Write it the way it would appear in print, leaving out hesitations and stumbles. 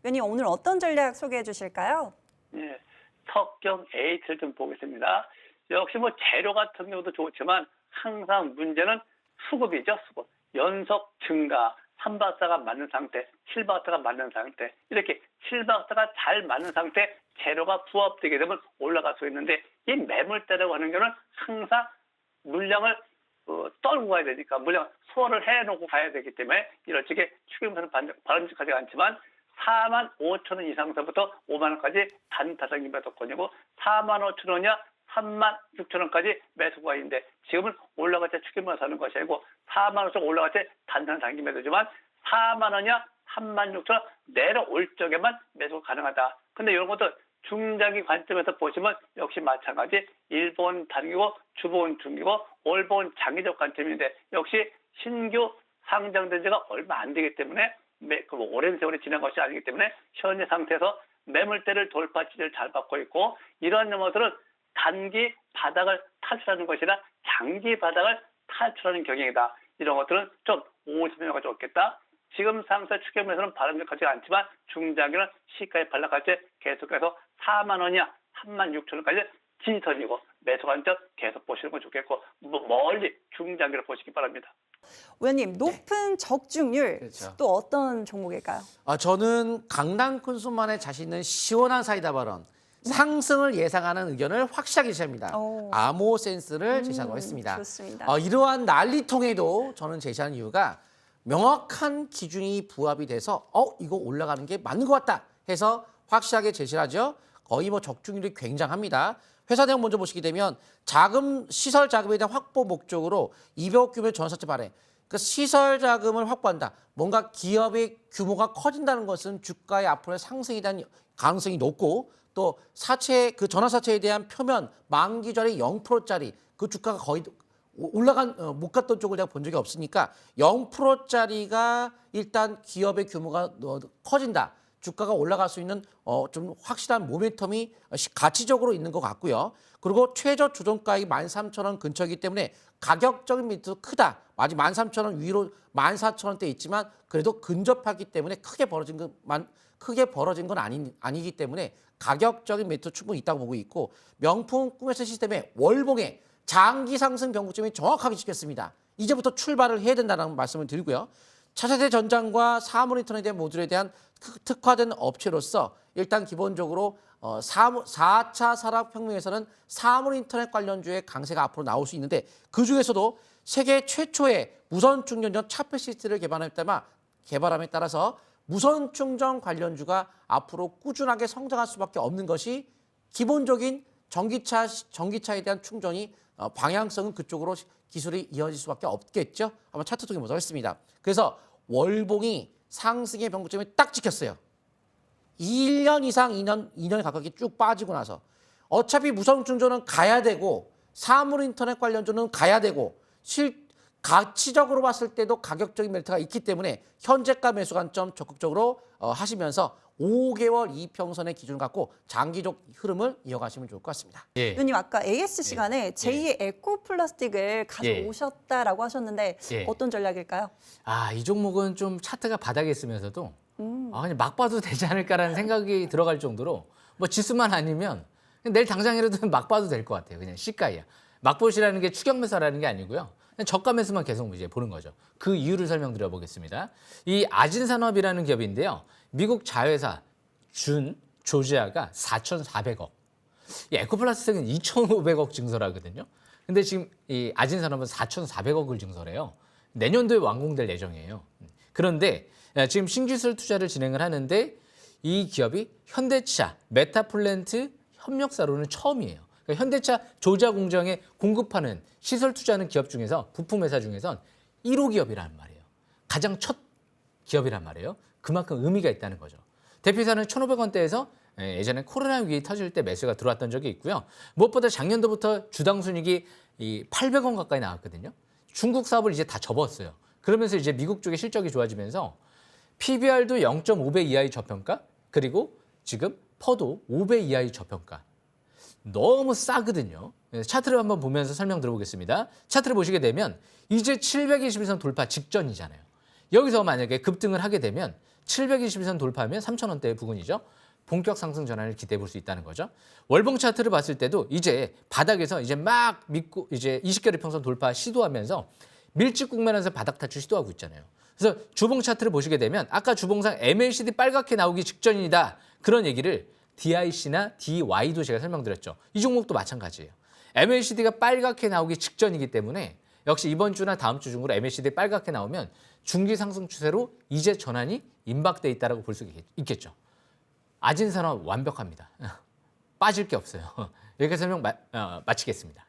위원님 오늘 어떤 전략 소개해 주실까요? 예, 석경 H를 좀 보겠습니다. 역시 뭐 재료 같은 경우도 좋지만 항상 문제는 수급이죠, 수급. 연속 증가, 3박자가 맞는 상태, 7박자가 맞는 상태, 이렇게 7박자가 잘 맞는 상태 재료가 부합되게 되면 올라갈 수 있는데 이 매물대라고 하는 경우는 항상 물량을 떨고 가야 되니까 물량 소화를 해놓고 가야 되기 때문에 이럴 적에 추경선은 바람직하지 않지만 4만 5천 원 이상서부터 5만 원까지 단타성이 매도권이고 4만 5천 원이야 3만 6천 원까지 매수가인데 지금은 올라갈 때 추경만 사는 것이 아니고 4만 5천 원 올라갈 때 단타 단기 매도지만 4만 원이야 3만 6천 원 내려올 적에만 매수가 가능하다. 근데 이런 것도 중장기 관점에서 보시면 역시 마찬가지 일본 단기고 주본 중기고 월본 장기적 관점인데 역시 신규 상장된 지가 얼마 안 되기 때문에 오랜 세월이 지난 것이 아니기 때문에 현재 상태에서 매물대를 돌파 지지를 잘 받고 있고 이러한 것들은 단기 바닥을 탈출하는 것이라 장기 바닥을 탈출하는 경향이다. 이런 것들은 좀 오시면가 좋겠다. 지금 상태 추경에서는 바람직하지 않지만 중장기는 시가에 반락할 때 계속해서 4만 원이야 3만 6천 원까지 지지선이고 매수 관점 계속 보시는 건 좋겠고 멀리 중장기를 보시기 바랍니다. 위원님 높은 적중률 그렇죠. 또 어떤 종목일까요? 저는 강남 쿤수만의 자신 있는 시원한 사이다 발언, 상승을 예상하는 의견을 확실하게 제시합니다. 암호센스를 제시하고 했습니다. 좋습니다. 이러한 난리통에도 저는 제시한 이유가 명확한 기준이 부합이 돼서 이거 올라가는 게 맞는 것 같다 해서 확실하게 제시를 하죠. 거의 뭐 적중률이 굉장합니다. 회사 내용 먼저 보시게 되면 시설 자금에 대한 확보 목적으로 200억 규모의 전사채 발행. 그 시설 자금을 확보한다. 뭔가 기업의 규모가 커진다는 것은 주가의 앞으로의 상승에 대한 가능성이 높고 또 그 전환사채에 대한 표면 만기 전에 0%짜리 그 주가가 거의 못 갔던 쪽을 내가 본 적이 없으니까 0%짜리가 일단 기업의 규모가 커진다. 주가가 올라갈 수 있는 좀 확실한 모멘텀이 가치적으로 있는 것 같고요. 그리고 최저 조정가액이 13,000원 근처이기 때문에 가격적인 밑도 크다. 아직 13,000원 위로 14,000원대 있지만 그래도 근접하기 때문에 크게 벌어진 건 아니기 때문에 가격적인 메리트 충분히 있다고 보고 있고 명품 꿈의 시스템의 월봉의 장기 상승 변곡점이 정확하게 찍혔습니다. 이제부터 출발을 해야 된다는 말씀을 드리고요. 차세대 전장과 사물 인터넷에 대한 모듈에 대한 특화된 업체로서 일단 기본적으로 4차 산업혁명에서는 사물 인터넷 관련주의 강세가 앞으로 나올 수 있는데 그중에서도 세계 최초의 무선 충전전 차페시스트를 개발함에 따라서 무선 충전 관련주가 앞으로 꾸준하게 성장할 수밖에 없는 것이 기본적인 전기차에 대한 충전이 방향성은 그쪽으로 기술이 이어질 수밖에 없겠죠. 한번 차트 통해 보도록 하겠습니다. 그래서 월봉이 상승의 변곡점이 딱 찍혔어요. 1년 이상 2년 가깝게 쭉 빠지고 나서 어차피 무선 충전은 가야 되고 사물 인터넷 관련주는 가야 되고 가치적으로 봤을 때도 가격적인 메리트가 있기 때문에 현재가 매수 관점 적극적으로 하시면서 5개월 이평선의 기준을 갖고 장기적 흐름을 이어가시면 좋을 것 같습니다. 예. 위원님 아까 AS 시간에 제2의 에코플라스틱을 가져오셨다라고 하셨는데 어떤 전략일까요? 이 종목은 좀 차트가 바닥에 있으면서도 그냥 막 봐도 되지 않을까라는 생각이 들어갈 정도로 뭐 지수만 아니면 그냥 내일 당장이라도 막 봐도 될 것 같아요. 그냥 시가야. 막 보시라는 게 추격 매수라는 게 아니고요. 그냥 저가 매수만 계속 이제 보는 거죠. 그 이유를 설명드려 보겠습니다. 이 아진산업이라는 기업인데요. 미국 자회사 조지아가 4,400억. 이 에코플라스틱은 2,500억 증설하거든요. 근데 지금 이 아진산업은 4,400억을 증설해요. 내년도에 완공될 예정이에요. 그런데 지금 신기술 투자를 진행을 하는데 이 기업이 현대차, 메타플랜트 협력사로는 처음이에요. 그러니까 현대차 조지아 공장에 공급하는 시설 투자하는 기업 중에서 부품 회사 중에선 1호 기업이란 말이에요. 가장 첫 기업이란 말이에요. 그만큼 의미가 있다는 거죠. 대표이사는 1,500원대에서 예전에 코로나 위기 터질 때 매수가 들어왔던 적이 있고요. 무엇보다 작년도부터 주당 순이익이 800원 가까이 나왔거든요. 중국 사업을 이제 다 접었어요. 그러면서 이제 미국 쪽의 실적이 좋아지면서 PBR도 0.5배 이하의 저평가, 그리고 지금 퍼도 5배 이하의 저평가. 너무 싸거든요. 차트를 한번 보면서 설명 들어보겠습니다. 차트를 보시게 되면 이제 721선 돌파 직전이잖아요. 여기서 만약에 급등을 하게 되면 720선 돌파하면 3,000원대 부근이죠. 본격 상승 전환을 기대해 볼 수 있다는 거죠. 월봉 차트를 봤을 때도 이제 바닥에서 이제 막 믿고 이제 20개월 평선 돌파 시도하면서 밀집 국면에서 바닥 탈출 시도하고 있잖아요. 그래서 주봉 차트를 보시게 되면 아까 주봉상 MACD 빨갛게 나오기 직전이다. 그런 얘기를 DIC나 DY도 제가 설명드렸죠. 이 종목도 마찬가지예요. MACD가 빨갛게 나오기 직전이기 때문에 역시 이번 주나 다음 주 중으로 MACD 빨갛게 나오면 중기 상승 추세로 이제 전환이 임박돼 있다고 볼 수 있겠죠. 아진산업 완벽합니다. 빠질 게 없어요. 여기까지 설명 마치겠습니다.